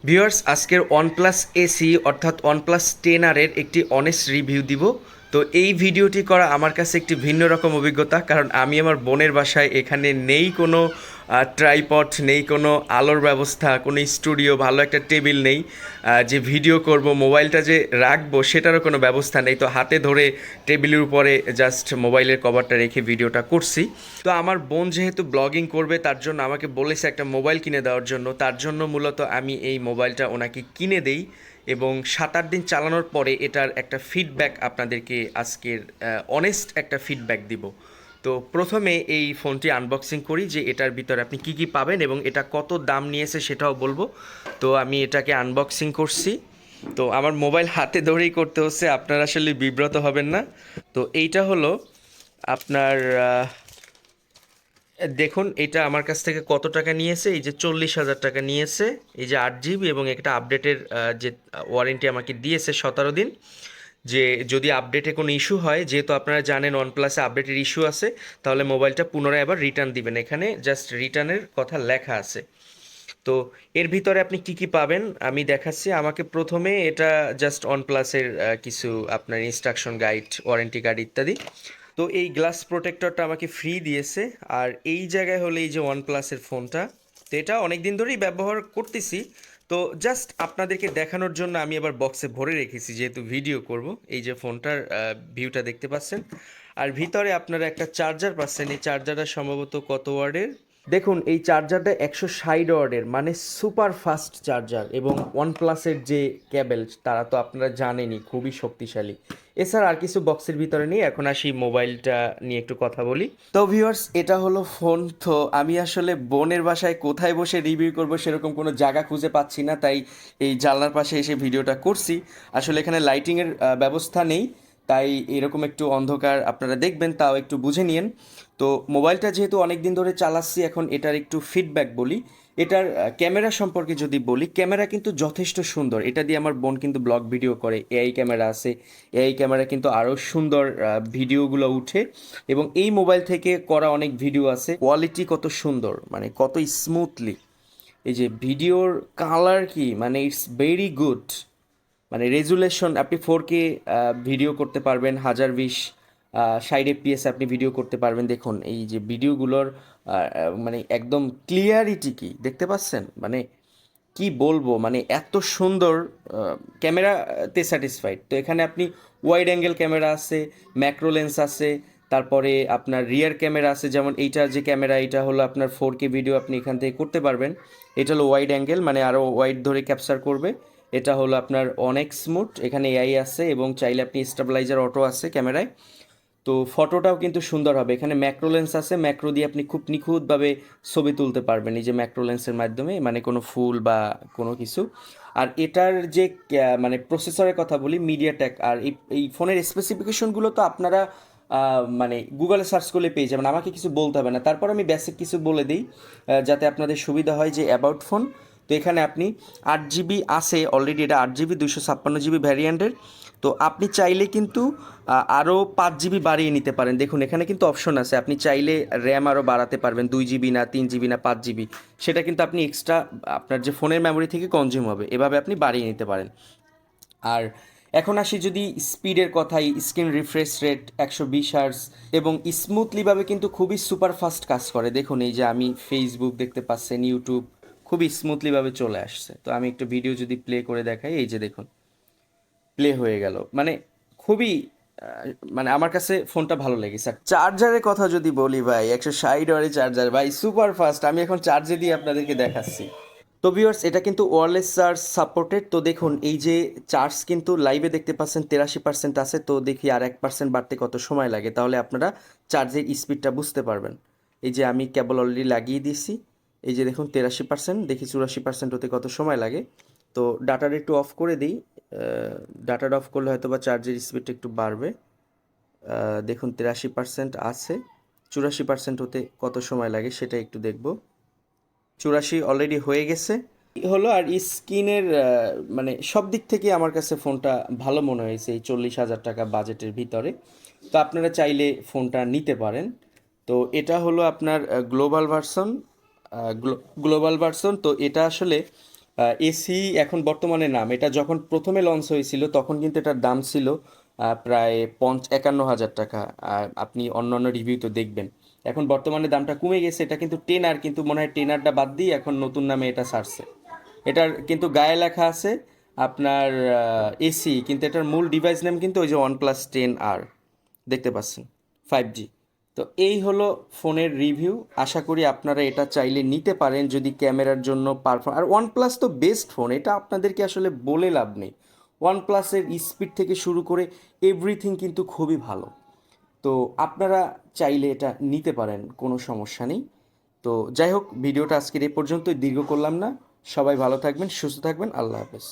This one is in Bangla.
ভিউয়ার্স আজকের ওয়ানপ্লাস এসি অর্থাৎ ওয়ানপ্লাস 10R এর একটি অনেস্ট রিভিউ দিব। তো এই ভিডিওটি করা আমার কাছে একটি ভিন্ন রকম অভিজ্ঞতা, কারণ আমি আমার বোনের বাসায়, এখানে নেই কোনো ট্রাইপড, নেই কোনো আলোর ব্যবস্থা, কোনো স্টুডিও, ভালো একটা টেবিল নেই, যে ভিডিও করব, মোবাইলটা যে রাখবো সেটারও কোনো ব্যবস্থা নেই। তো হাতে ধরে টেবিলের উপরে জাস্ট মোবাইলের কভারটা রেখে ভিডিওটা করছি। তো আমার বোন যেহেতু ব্লগিং করবে, তার জন্য আমাকে বলেছে একটা মোবাইল কিনে দেওয়ার জন্য। তার জন্য মূলত আমি এই মোবাইলটা ওনাকে কিনে দেই এবং 7-8 দিন চালানোর পরে এটার একটা ফিডব্যাক আপনাদেরকে আজকের অনেস্ট একটা ফিডব্যাক দিব। তো প্রথমে এই ফোনটি আনবক্সিং করি যে এটার ভিতরে আপনি কি কি পাবেন এবং এটা কত দাম নিয়েছে সেটাও বলবো। তো আমি এটাকে আনবক্সিং করছি। তো আমার মোবাইল হাতে ধরেই করতে হচ্ছে, আপনারা আসলে বিব্রত হবেন না। তো এইটা হলো আপনার দেখুন এটা আমার কাছ থেকে কত টাকা নিয়েছে। এই যে 40,000 টাকা নিয়েছে। এই যে 8 জিবি এবং একটা আপডেটের যে ওয়ারেন্টি আমাকে দিয়েছে 17 দিন, যে যদি আপডেটে কোনো ইস্যু হয়, যেহেতু আপনারা জানেন ওয়ানপ্লাসে আপডেটের ইস্যু আছে, তাহলে মোবাইলটা পুনরায় আবার রিটার্ন দিবেন। এখানে জাস্ট রিটার্নের কথা লেখা আছে। তো এর ভিতরে আপনি কি কি পাবেন আমি দেখাচ্ছি। আমাকে প্রথমে এটা জাস্ট ওয়ানপ্লাসের কিছু আপনার ইনস্ট্রাকশন গাইড, ওয়ারেন্টি কার্ড ইত্যাদি। তো এই গ্লাস প্রোটেক্টরটা আমাকে ফ্রি দিয়েছে। আর এই জায়গায় হলো এই যে ওয়ানপ্লাসের ফোনটা, তো এটা অনেক দিন ধরেই ব্যবহার করতেছি। তো জাস্ট আপনাদেরকে দেখানোর জন্য আমি আবার বক্সে ভরে রেখেছি, যেহেতু ভিডিও করব। এই যে ফোনটার ভিউটা দেখতে পাচ্ছেন। আর ভিতরে আপনারা একটা চার্জার পাচ্ছেন। এই চার্জারটা সম্ভবত কত ওয়ার্ডের দেখুন, এই চার্জারটা 160 ওয়ার্ডের, মানে সুপার ফাস্ট চার্জার। এবং ওয়ানপ্লাসের যে কেবল, তারা তো আপনারা জানেনই খুবই শক্তিশালী। এছাড়া আর কিছু বক্সের ভিতরে নেই। এখন আসি মোবাইলটা নিয়ে একটু কথা বলি। তো ভিউয়ার্স, এটা হলো ফোন। তো আমি আসলে বোনের বাসায় কোথায় বসে রিভিউ করব সেরকম কোনো জায়গা খুঁজে পাচ্ছি না, তাই এই জানলার পাশে এসে ভিডিওটা করছি। আসলে এখানে লাইটিংয়ের ব্যবস্থা নেই, তাই এরকম একটু অন্ধকার আপনারা দেখবেন, তাও একটু বুঝে নিন। তো মোবাইলটা যেহেতু অনেক দিন ধরে চালাচ্ছি, এখন এটার একটু ফিডব্যাক বলি। এটার ক্যামেরা সম্পর্কে যদি বলি, ক্যামেরা কিন্তু যথেষ্ট সুন্দর। এটা দিয়ে আমার বোন কিন্তু ব্লগ ভিডিও করে, এআই ক্যামেরা আছে। এআই ক্যামেরা কিন্তু আরও সুন্দর ভিডিওগুলো উঠে। এবং এই মোবাইল থেকে করা অনেক ভিডিও আছে, কোয়ালিটি কত সুন্দর, মানে কত স্মুথলি। এই যে ভিডিওর কালার কি, মানে ইটস ভেরি গুড। মানে রেজুলেশন আপনি 4K ভিডিও করতে পারবেন, 1020 60 FPS আপনি ভিডিও করতে পারবেন। দেখুন এই যে ভিডিওগুলোর মানে একদম ক্লিয়ারিটি কি দেখতে পাচ্ছেন, মানে কি বলবো, মানে এত সুন্দর। ক্যামেরাতে স্যাটিসফাইড। তো এখানে আপনি ওয়াইড অ্যাঙ্গেল ক্যামেরা আছে, ম্যাক্রো লেন্স আছে, তারপরে আপনার রিয়ার ক্যামেরা আছে। যেমন এইটা যে ক্যামেরা, এটা হলো আপনার 4K ভিডিও আপনি এখান থেকে করতে পারবেন। এটা হলো ওয়াইড অ্যাঙ্গেল, মানে আরও ওয়াইড ধরে ক্যাপচার করবে। এটা হলো আপনার অনেক স্মুথ, এখানে এআই আছে এবং চাইলে আপনি স্টেবিলাইজার অটো আছে ক্যামেরায়। তো ফটোটাও কিন্তু সুন্দর হবে। এখানে ম্যাক্রো লেন্স আছে, ম্যাক্রো দিয়ে আপনি খুব নিখুঁতভাবে ছবি তুলতে পারবেন এই যে ম্যাক্রো লেন্সের মাধ্যমে, মানে কোনো ফুল বা কোনো কিছু। আর এটার যে মানে প্রসেসরের কথা বলি, মিডিয়াটেক। আর এই ফোনের স্পেসিফিকেশনগুলো তো আপনারা মানে গুগলে সার্চ করলে পেয়ে যাবেন, আমাকে কিছু বলতে হবে না। তারপর আমি বেসিক কিছু বলে দিই যাতে আপনাদের সুবিধা হয়। যে অ্যাবাউট ফোন, তো এখানে আপনি 8 জিবি আছে অলরেডি, এটা 8 জিবি 256 জিবি ভ্যারিয়েন্টের। তো আপনি চাইলে কিন্তু আরও 5 জিবি বাড়িয়ে নিতে পারেন। দেখুন এখানে কিন্তু অপশন আছে, আপনি চাইলে র্যাম আরও বাড়াতে পারবেন, 2 জিবি না 3 জিবি না 5 জিবি। সেটা কিন্তু আপনি এক্সট্রা আপনার যে ফোনের মেমোরি থেকে কনজিউম হবে, এভাবে আপনি বাড়িয়ে নিতে পারেন। আর এখন আসি যদি স্পিডের কথাই, স্ক্রিন রিফ্রেশ রেট 120 হার্জ এবং স্মুথলিভাবে কিন্তু খুবই সুপার ফাস্ট কাজ করে। দেখুন এই যে আমি ফেসবুক দেখতে পাচ্ছেন, ইউটিউব খুবই স্মুথলিভাবে চলে আসছে। তো আমি একটু ভিডিও যদি প্লে করে দেখাই, এই যে দেখুন প্লে হয়ে গেল। মানে খুবই মানে আমার কাছে ফোনটা ভালো লেগেছে। আর চার্জারের কথা যদি বলি ভাই, 160 ওয়াটের চার্জার ভাই, সুপার ফাস্ট। আমি এখন চার্জে দিয়ে আপনাদেরকে দেখাচ্ছি। তো ভিউয়ার্স, এটা কিন্তু ওয়্যারলেস চার্জ সাপোর্টেড। তো দেখুন এই যে চার্জ কিন্তু লাইভে দেখতে পাচ্ছেন 83% আছে। তো দেখি আর 1% বাড়তে কত সময় লাগে, তাহলে আপনারা চার্জের স্পিডটা বুঝতে পারবেন। এই যে আমি কেবল অলরেডি লাগিয়ে দিয়েছি, এই যে দেখুন 83%, দেখি 84% হতে কত সময় লাগে। তো ডাটাটা একটু অফ করে দিই। ডাটাটা অফ করলে হয়তো বা চার্জের স্পিডটা একটু বাড়বে। দেখুন 83% আছে, 84% হতে কত সময় লাগে সেটা একটু দেখব। 84 অলরেডি হয়ে গেছে হলো। আর স্ক্রিনের মানে সব দিক থেকে আমার কাছে ফোনটা ভালো মনে হয়েছে এই 40,000 টাকা বাজেটের ভিতরে। তো আপনারা চাইলে ফোনটা নিতে পারেন। তো এটা হলো আপনার গ্লোবাল ভার্সন। গ্লোবাল ভার্সন, তো এটা আসলে এসি এখন বর্তমানে নাম, এটা যখন প্রথমে লঞ্চ হয়েছিল তখন কিন্তু এটার দাম ছিল প্রায় 51,000 টাকা। আর আপনি অন্যান্য রিভিউ তো দেখবেন। এখন বর্তমানে দামটা কমে গেছে, এটা কিন্তু টেনার, কিন্তু মনে হয় টেনারটা বাদ দিয়ে এখন নতুন নামে এটা ছাড়ছে। এটার কিন্তু গায়ে লেখা আছে আপনার এসি, কিন্তু এটার মূল ডিভাইস নেম কিন্তু ওই যে OnePlus 10R, দেখতে পাচ্ছেন, 5G। তো এই হলো ফোনের রিভিউ। আশা করি আপনারা এটা চাইলে নিতে পারেন যদি ক্যামেরার জন্য পারফর্ম, আর ওয়ানপ্লাস তো বেস্ট ফোন, এটা আপনাদেরকে আসলে বলে লাভ নেই। ওয়ানপ্লাসের স্পিড থেকে শুরু করে এভরিথিং কিন্তু খুবই ভালো। তো আপনারা চাইলে এটা নিতে পারেন, কোনো সমস্যা নেই। তো যাই হোক, ভিডিওটা আজকের এ পর্যন্তই, দীর্ঘ করলাম না। সবাই ভালো থাকবেন, সুস্থ থাকবেন, আল্লাহ হাফেজ।